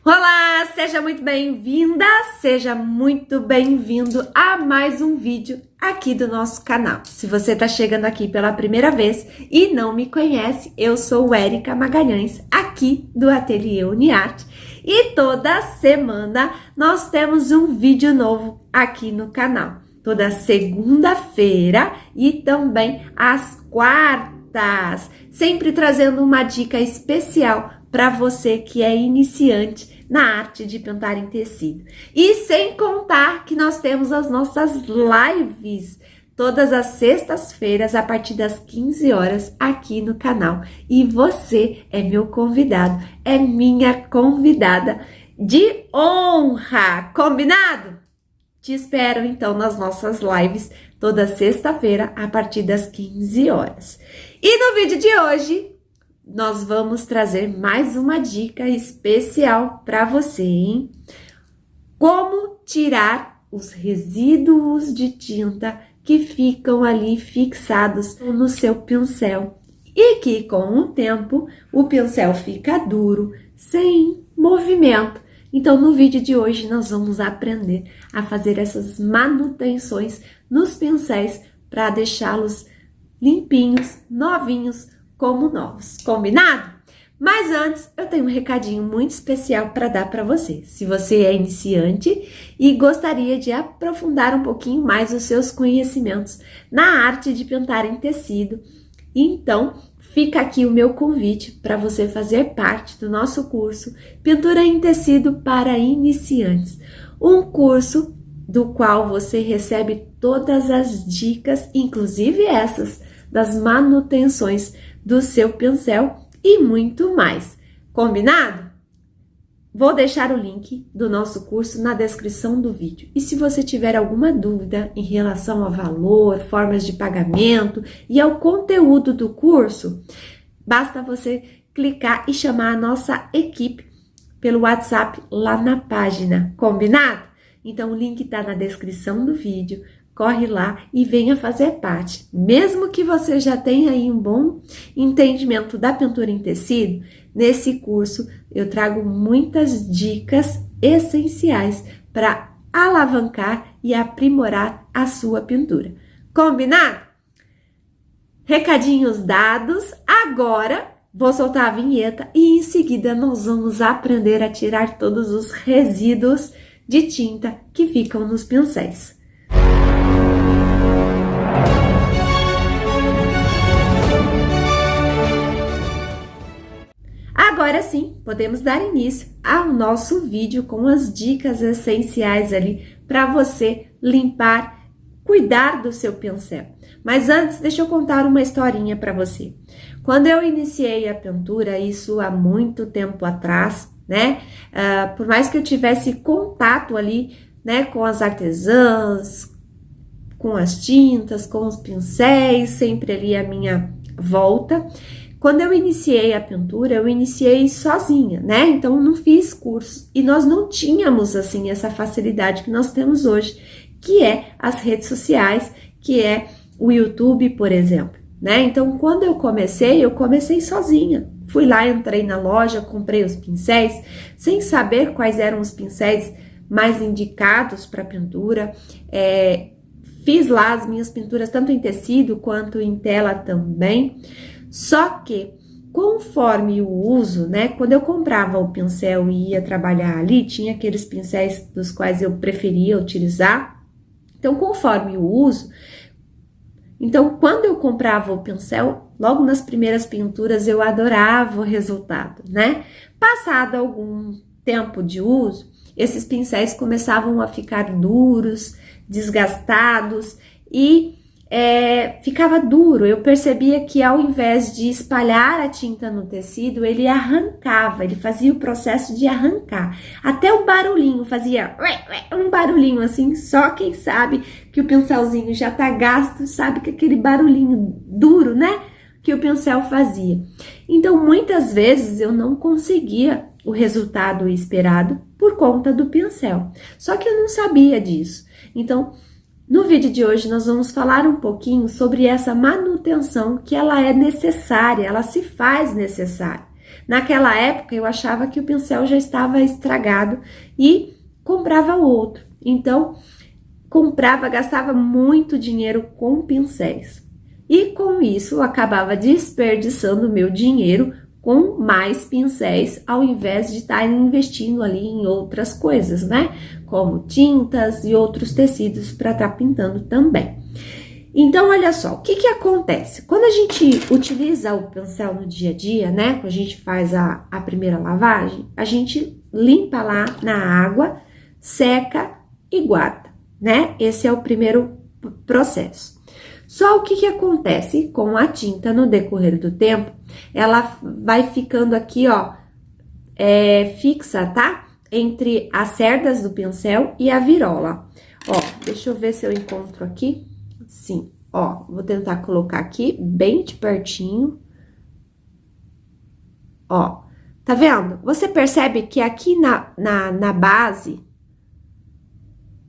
Olá, seja muito bem-vinda, seja muito bem-vindo a mais um vídeo aqui do nosso canal. Se você está chegando aqui pela primeira vez e não me conhece, eu sou Érica Magalhães, aqui do Ateliê Uniarte, e toda semana nós temos um vídeo novo aqui no canal. Toda segunda-feira e também às quartas, sempre trazendo uma dica especial para você que é iniciante na arte de pintar em tecido. E sem contar que nós temos as nossas lives todas as sextas-feiras a partir das 15 horas aqui no canal. E você é meu convidado, é minha convidada de honra, combinado? Te espero então nas nossas lives toda sexta-feira a partir das 15 horas. E no vídeo de hoje nós vamos trazer mais uma dica especial para você, hein? Como tirar os resíduos de tinta que ficam ali fixados no seu pincel e que com o tempo o pincel fica duro, sem movimento. Então no vídeo de hoje nós vamos aprender a fazer essas manutenções nos pincéis para deixá-los limpinhos, novinhos, como novos, combinado? Mas antes, eu tenho um recadinho muito especial para dar para você. Se você é iniciante e gostaria de aprofundar um pouquinho mais os seus conhecimentos na arte de pintar em tecido, então fica aqui o meu convite para você fazer parte do nosso curso Pintura em Tecido para Iniciantes. Um curso do qual você recebe todas as dicas, inclusive essas, das manutenções do seu pincel e muito mais. Combinado? Vou deixar o link do nosso curso na descrição do vídeo. E se você tiver alguma dúvida em relação ao valor, formas de pagamento e ao conteúdo do curso, basta você clicar e chamar a nossa equipe pelo WhatsApp lá na página. Combinado? Então o link está na descrição do vídeo. Corre lá e venha fazer parte. Mesmo que você já tenha aí um bom entendimento da pintura em tecido, nesse curso eu trago muitas dicas essenciais para alavancar e aprimorar a sua pintura. Combinado? Recadinhos dados, agora vou soltar a vinheta e em seguida nós vamos aprender a tirar todos os resíduos de tinta que ficam nos pincéis. Agora sim, podemos dar início ao nosso vídeo com as dicas essenciais ali para você limpar, cuidar do seu pincel. Mas antes, deixa eu contar uma historinha para você. Quando eu iniciei a pintura, isso há muito tempo atrás, né? Por mais que eu tivesse contato ali, né, com as artesãs, com as tintas, com os pincéis, sempre ali à minha volta. Quando eu iniciei a pintura, eu iniciei sozinha, né? Então, não fiz curso. E nós não tínhamos, assim, essa facilidade que nós temos hoje, que é as redes sociais, que é o YouTube, por exemplo, né? Então, quando eu comecei sozinha. Fui lá, entrei na loja, comprei os pincéis, sem saber quais eram os pincéis mais indicados para pintura. Fiz lá as minhas pinturas, tanto em tecido quanto em tela também. Só que, conforme o uso, né, quando eu comprava o pincel e ia trabalhar ali, tinha aqueles pincéis dos quais eu preferia utilizar. Então, conforme o uso, então, quando eu comprava o pincel, logo nas primeiras pinturas eu adorava o resultado, né? Passado algum tempo de uso, esses pincéis começavam a ficar duros, desgastados e ficava duro. Eu percebia que ao invés de espalhar a tinta no tecido, ele arrancava, ele fazia o processo de arrancar. Até o barulhinho fazia um barulhinho assim, só quem sabe que o pincelzinho já tá gasto, sabe que aquele barulhinho duro, né, que o pincel fazia. Então, muitas vezes eu não conseguia o resultado esperado por conta do pincel. Só que eu não sabia disso. Então, no vídeo de hoje nós vamos falar um pouquinho sobre essa manutenção que ela é necessária, ela se faz necessária. Naquela época eu achava que o pincel já estava estragado e comprava outro. Então, comprava, gastava muito dinheiro com pincéis. E com isso, eu acabava desperdiçando meu dinheiro com mais pincéis, ao invés de estar investindo ali em outras coisas, né? Como tintas e outros tecidos para estar pintando também. Então, olha só, o que acontece? Quando a gente utiliza o pincel no dia a dia, né? Quando a gente faz a primeira lavagem, a gente limpa lá na água, seca e guarda, né? Esse é o primeiro processo. Só o que acontece com a tinta no decorrer do tempo, ela vai ficando aqui, ó, fixa, tá? Entre as cerdas do pincel e a virola. Ó, deixa eu ver se eu encontro aqui. Sim, ó, vou tentar colocar aqui bem de pertinho. Ó, tá vendo? Você percebe que aqui na base,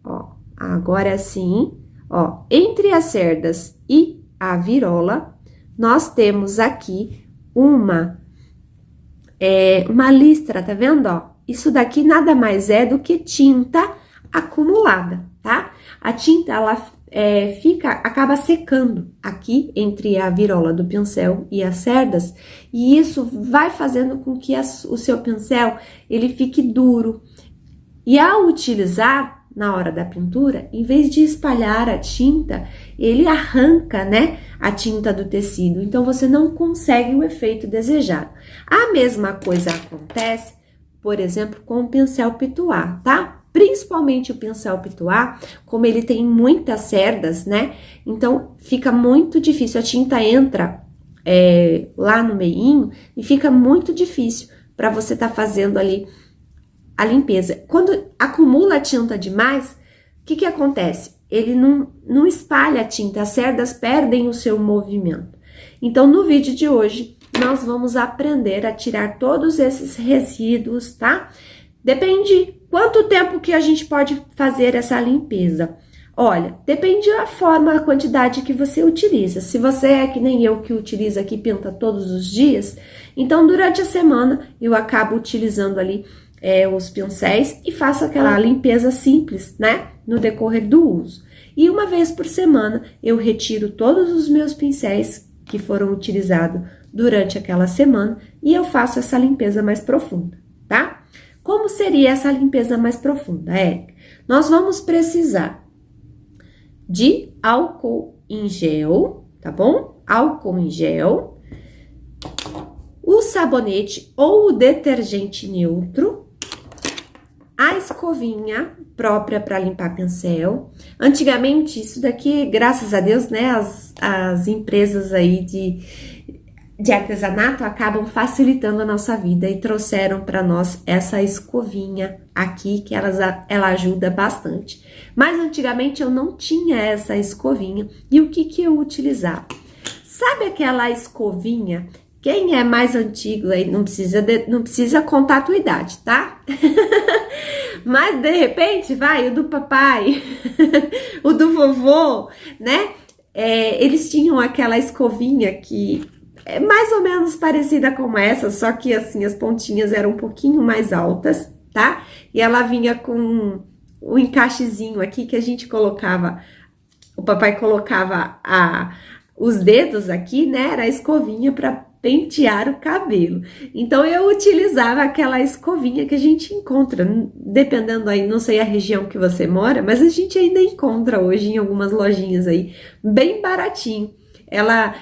ó, agora sim, ó, entre as cerdas e a virola, nós temos aqui uma listra, tá vendo, ó? Isso daqui nada mais é do que tinta acumulada, tá? A tinta, ela acaba secando aqui entre a virola do pincel e as cerdas, e isso vai fazendo com que o seu pincel, ele fique duro. E ao utilizar, na hora da pintura, em vez de espalhar a tinta, ele arranca, né, a tinta do tecido. Então, você não consegue o efeito desejado. A mesma coisa acontece, por exemplo, com o pincel pituá, tá? Principalmente o pincel pituá, como ele tem muitas cerdas, né? Então, fica muito difícil. A tinta entra lá no meinho e fica muito difícil para você estar fazendo ali a limpeza. Quando acumula tinta demais, o que acontece? Ele não espalha a tinta, as cerdas perdem o seu movimento. Então, no vídeo de hoje, nós vamos aprender a tirar todos esses resíduos, tá? Depende quanto tempo que a gente pode fazer essa limpeza. Olha, depende da forma, a quantidade que você utiliza. Se você é que nem eu que utiliza aqui, pinta todos os dias, então durante a semana eu acabo utilizando ali os pincéis e faço aquela limpeza simples, né? No decorrer do uso. E uma vez por semana eu retiro todos os meus pincéis que foram utilizados durante aquela semana e eu faço essa limpeza mais profunda, tá? Como seria essa limpeza mais profunda, Érica? Nós vamos precisar de álcool em gel, tá bom? Álcool em gel, o sabonete ou o detergente neutro, a escovinha própria para limpar pincel. Antigamente, isso daqui, graças a Deus, né, as empresas aí de artesanato acabam facilitando a nossa vida e trouxeram para nós essa escovinha aqui, que ela ajuda bastante. Mas antigamente eu não tinha essa escovinha. E o que eu utilizava? Sabe aquela escovinha? Quem é mais antigo aí, não precisa contar a tua idade, tá? Mas, de repente, vai, o do papai, o do vovô, né? Eles tinham aquela escovinha que é mais ou menos parecida com essa, só que, assim, as pontinhas eram um pouquinho mais altas, tá? E ela vinha com um encaixezinho aqui que a gente colocava, o papai colocava os dedos aqui, né? Era a escovinha para pentear o cabelo. Então, eu utilizava aquela escovinha que a gente encontra, dependendo aí, não sei a região que você mora, mas a gente ainda encontra hoje em algumas lojinhas aí, bem baratinho. Ela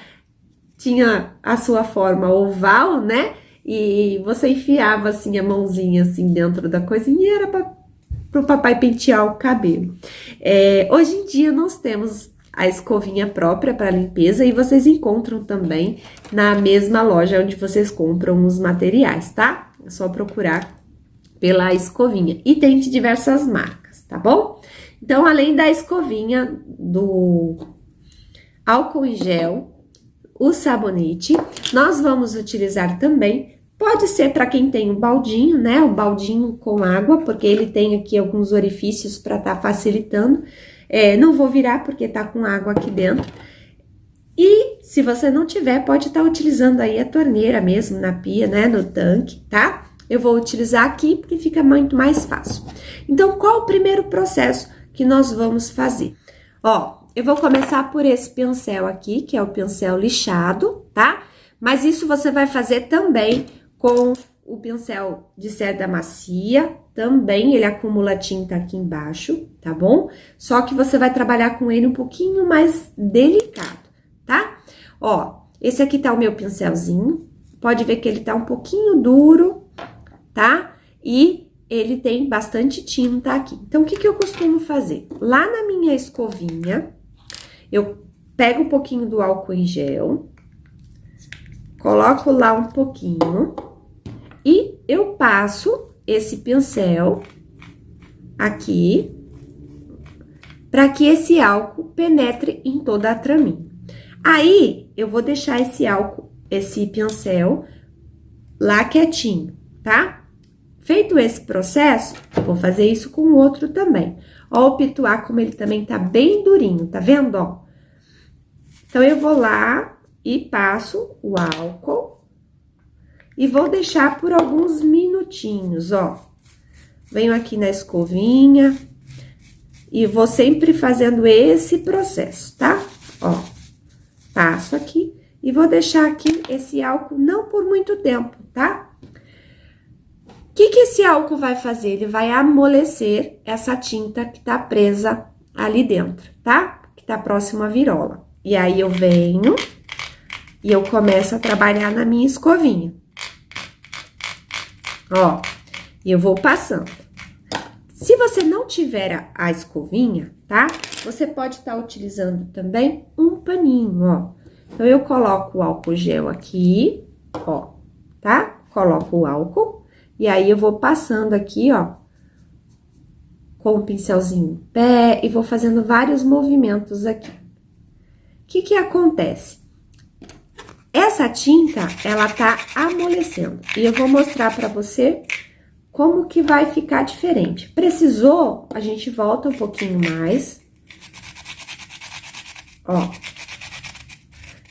tinha a sua forma oval, né? E você enfiava, assim, a mãozinha, assim, dentro da coisinha e era para o papai pentear o cabelo. Hoje em dia, nós temos a escovinha própria para limpeza e vocês encontram também na mesma loja onde vocês compram os materiais, tá? É só procurar pela escovinha. E tem de diversas marcas, tá bom? Então, além da escovinha, do álcool em gel, o sabonete, nós vamos utilizar também, pode ser para quem tem um baldinho, né? O baldinho com água, porque ele tem aqui alguns orifícios para estar facilitando. Não vou virar porque tá com água aqui dentro. E se você não tiver, pode estar utilizando aí a torneira mesmo na pia, né, no tanque, tá? Eu vou utilizar aqui porque fica muito mais fácil. Então, qual o primeiro processo que nós vamos fazer? Ó, eu vou começar por esse pincel aqui, que é o pincel lixado, tá? Mas isso você vai fazer também com o pincel de cerda macia, também ele acumula tinta aqui embaixo, tá bom? Só que você vai trabalhar com ele um pouquinho mais delicado, tá? Ó, esse aqui tá o meu pincelzinho, pode ver que ele tá um pouquinho duro, tá? E ele tem bastante tinta aqui. Então, o que que eu costumo fazer? Lá na minha escovinha, eu pego um pouquinho do álcool em gel, coloco lá um pouquinho e eu passo esse pincel aqui para que esse álcool penetre em toda a traminha. Aí, eu vou deixar esse pincel lá quietinho, tá? Feito esse processo, vou fazer isso com o outro também. Ó, o pituá, como ele também tá bem durinho, tá vendo, ó? Então, eu vou lá e passo o álcool e vou deixar por alguns minutinhos, ó. Venho aqui na escovinha e vou sempre fazendo esse processo, tá? Ó, passo aqui e vou deixar aqui esse álcool não por muito tempo, tá? O que que esse álcool vai fazer? Ele vai amolecer essa tinta que tá presa ali dentro, tá? Que tá próximo à virola. E aí, eu venho e eu começo a trabalhar na minha escovinha. Ó, e eu vou passando. Se você não tiver a escovinha, tá? Você pode estar utilizando também um paninho, ó. Então, eu coloco o álcool gel aqui, ó, tá? Coloco o álcool. E aí, eu vou passando aqui, ó, com o pincelzinho em pé e vou fazendo vários movimentos aqui. O que que acontece? Essa tinta, ela tá amolecendo. E eu vou mostrar pra você como que vai ficar diferente. Precisou, a gente volta um pouquinho mais. Ó.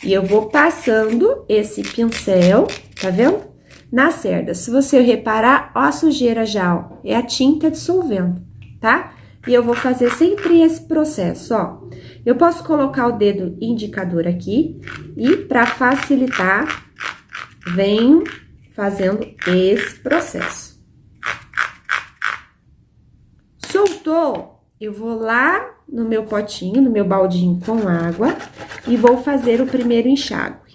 E eu vou passando esse pincel, tá vendo? Na cerda. Se você reparar, ó a sujeira já, ó. É a tinta dissolvendo, tá? E eu vou fazer sempre esse processo, ó. Eu posso colocar o dedo indicador aqui e, pra facilitar, venho fazendo esse processo. Soltou, eu vou lá no meu potinho, no meu baldinho com água e vou fazer o primeiro enxágue.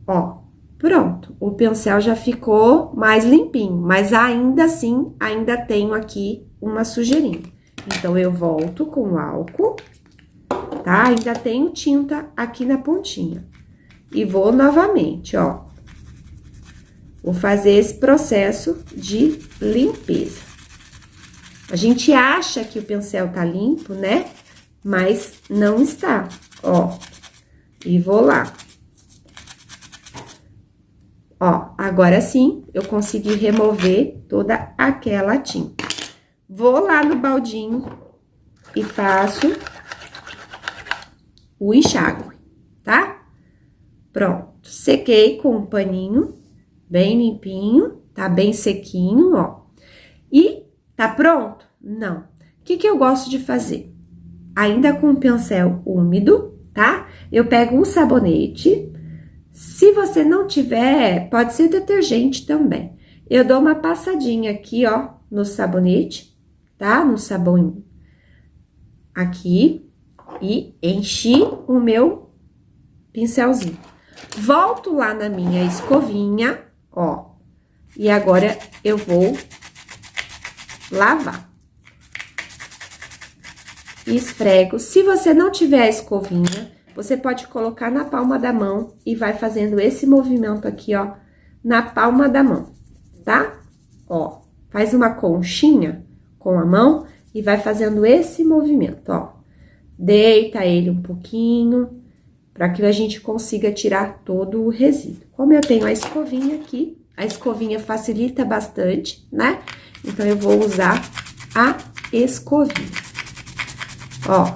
Ó, pronto, o pincel já ficou mais limpinho, mas ainda assim, ainda tenho aqui uma sujeirinha. Então, eu volto com o álcool, tá? Ainda tenho tinta aqui na pontinha. E vou novamente, ó. Vou fazer esse processo de limpeza. A gente acha que o pincel tá limpo, né? Mas não está, ó. E vou lá. Ó, agora sim, eu consegui remover toda aquela tinta. Vou lá no baldinho e faço o enxágue, tá? Pronto, sequei com um paninho bem limpinho, tá bem sequinho, ó. E tá pronto? Não. O que que eu gosto de fazer? Ainda com o pincel úmido, tá? Eu pego um sabonete. Se você não tiver, pode ser detergente também. Eu dou uma passadinha aqui, ó, no sabonete, tá? No sabão aqui e enchi o meu pincelzinho. Volto lá na minha escovinha, ó, e agora eu vou lavar. Esfrego. Se você não tiver a escovinha, você pode colocar na palma da mão e vai fazendo esse movimento aqui, ó, na palma da mão, tá? Ó, faz uma conchinha com a mão e vai fazendo esse movimento, ó. Deita ele um pouquinho, para que a gente consiga tirar todo o resíduo. Como eu tenho a escovinha aqui, a escovinha facilita bastante, né? Então, eu vou usar a escovinha. Ó,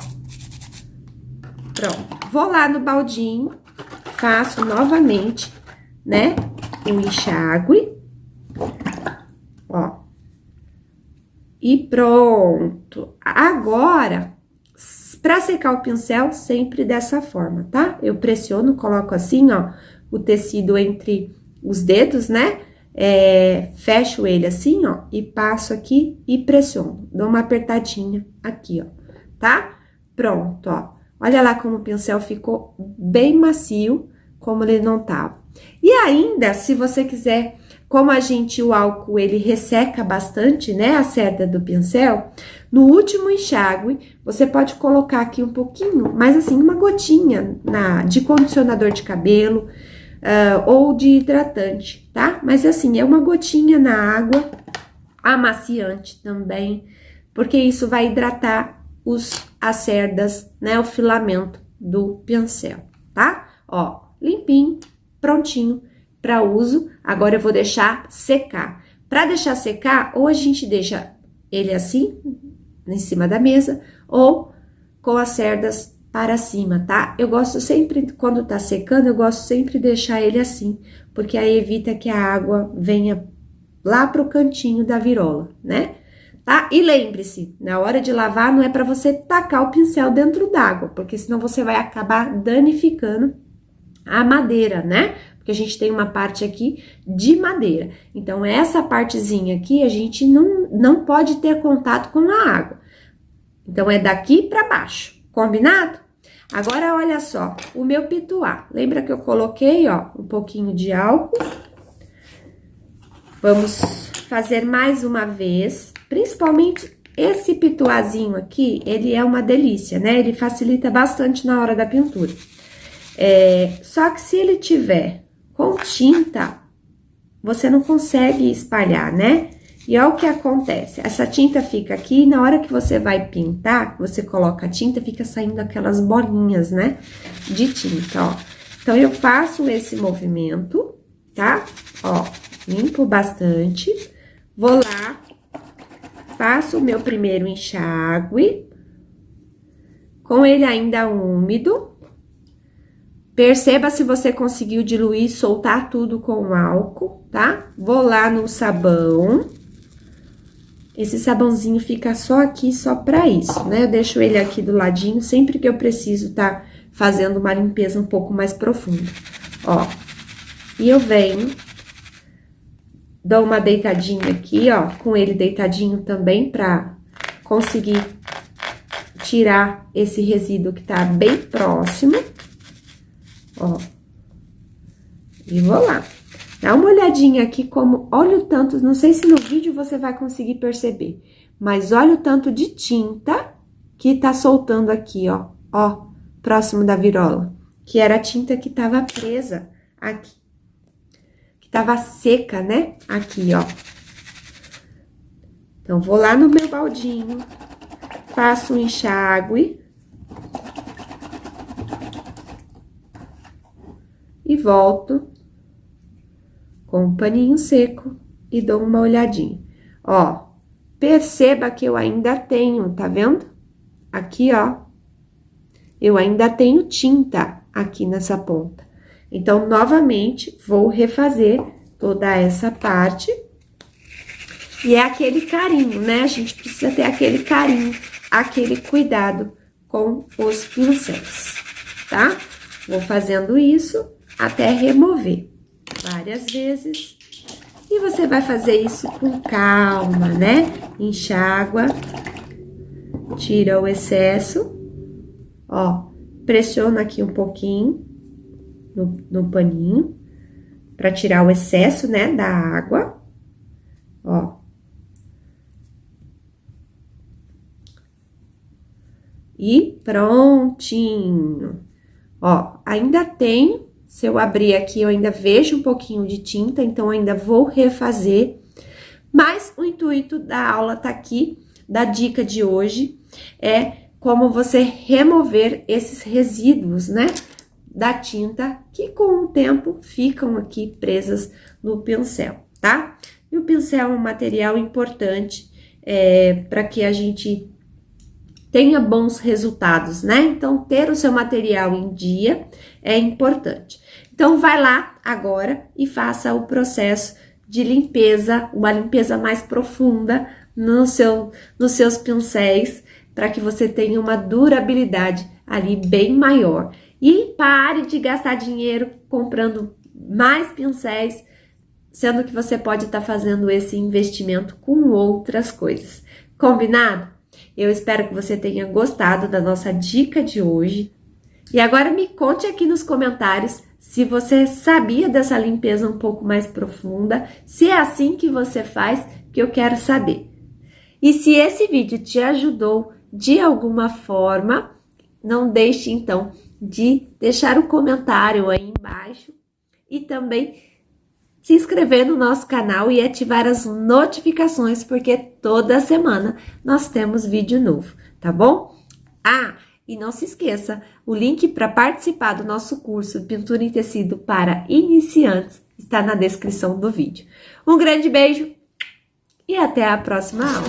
Pronto. Vou lá no baldinho, faço novamente, né, o enxágue. Ó. E pronto. Agora, pra secar o pincel, sempre dessa forma, tá? Eu pressiono, coloco assim, ó, o tecido entre os dedos, né? Fecho ele assim, ó, e passo aqui e pressiono. Dou uma apertadinha aqui, ó, tá? Pronto, ó. Olha lá como o pincel ficou bem macio, como ele não tava. E ainda, se você quiser, como o álcool, ele resseca bastante, né, a cerda do pincel, no último enxágue, você pode colocar aqui um pouquinho, mas assim, uma gotinha de condicionador de cabelo, ou de hidratante, tá? Mas assim, é uma gotinha na água, amaciante também, porque isso vai hidratar as cerdas, né, o filamento do pincel, tá? Ó, limpinho, prontinho para uso. Agora eu vou deixar secar. Para deixar secar, ou a gente deixa ele assim, em cima da mesa, ou com as cerdas para cima, tá? Eu gosto sempre, quando tá secando, eu gosto sempre de deixar ele assim, porque aí evita que a água venha lá pro cantinho da virola, né? Tá? E lembre-se, na hora de lavar, não é para você tacar o pincel dentro d'água, porque senão você vai acabar danificando a madeira, né? Porque a gente tem uma parte aqui de madeira. Então, essa partezinha aqui, a gente não pode ter contato com a água. Então, é daqui para baixo, combinado? Agora, olha só, o meu pituá. Lembra que eu coloquei, ó, um pouquinho de álcool? Vamos fazer mais uma vez. Principalmente esse pituazinho aqui, ele é uma delícia, né? Ele facilita bastante na hora da pintura. Só que se ele tiver com tinta, você não consegue espalhar, né? E olha o que acontece, essa tinta fica aqui e na hora que você vai pintar, você coloca a tinta, fica saindo aquelas bolinhas, né? De tinta, ó. Então, eu faço esse movimento, tá? Ó, limpo bastante, vou lá, faço o meu primeiro enxágue, com ele ainda úmido. Perceba se você conseguiu diluir, soltar tudo com o álcool, tá? Vou lá no sabão. Esse sabãozinho fica só aqui, só pra isso, né? Eu deixo ele aqui do ladinho, sempre que eu preciso tá fazendo uma limpeza um pouco mais profunda. Ó, e eu venho, dou uma deitadinha aqui, ó, com ele deitadinho também, pra conseguir tirar esse resíduo que tá bem próximo. Ó, e vou lá. Dá uma olhadinha aqui como, olha o tanto, não sei se no vídeo você vai conseguir perceber, mas olha o tanto de tinta que tá soltando aqui, ó, próximo da virola, que era a tinta que tava presa aqui, que tava seca, né, aqui, ó. Então, vou lá no meu baldinho, faço um enxágue e volto com um paninho seco e dou uma olhadinha. Ó, perceba que eu ainda tenho, tá vendo? Aqui, ó, eu ainda tenho tinta aqui nessa ponta. Então, novamente, vou refazer toda essa parte. E é aquele carinho, né? A gente precisa ter aquele carinho, aquele cuidado com os pincéis, tá? Vou fazendo isso até remover várias vezes. E você vai fazer isso com calma, né? Enxágua, tira o excesso, ó, pressiona aqui um pouquinho no paninho, pra tirar o excesso, né, da água, ó. E prontinho. Ó, ainda tenho. Se eu abrir aqui, eu ainda vejo um pouquinho de tinta, então, ainda vou refazer. Mas o intuito da aula tá aqui, da dica de hoje, é como você remover esses resíduos, né, da tinta, que com o tempo ficam aqui presas no pincel, tá? E o pincel é um material importante, para que a gente tenha bons resultados, né? Então, ter o seu material em dia é importante. Então, vai lá agora e faça o processo de limpeza, uma limpeza mais profunda nos seus pincéis, para que você tenha uma durabilidade ali bem maior. E pare de gastar dinheiro comprando mais pincéis, sendo que você pode estar fazendo esse investimento com outras coisas. Combinado? Eu espero que você tenha gostado da nossa dica de hoje. E agora me conte aqui nos comentários se você sabia dessa limpeza um pouco mais profunda, se é assim que você faz, que eu quero saber. E se esse vídeo te ajudou de alguma forma, não deixe então de deixar um comentário aí embaixo e também se inscrever no nosso canal e ativar as notificações, porque toda semana nós temos vídeo novo, tá bom? E não se esqueça, o link para participar do nosso curso Pintura em Tecido para Iniciantes está na descrição do vídeo. Um grande beijo e até a próxima aula!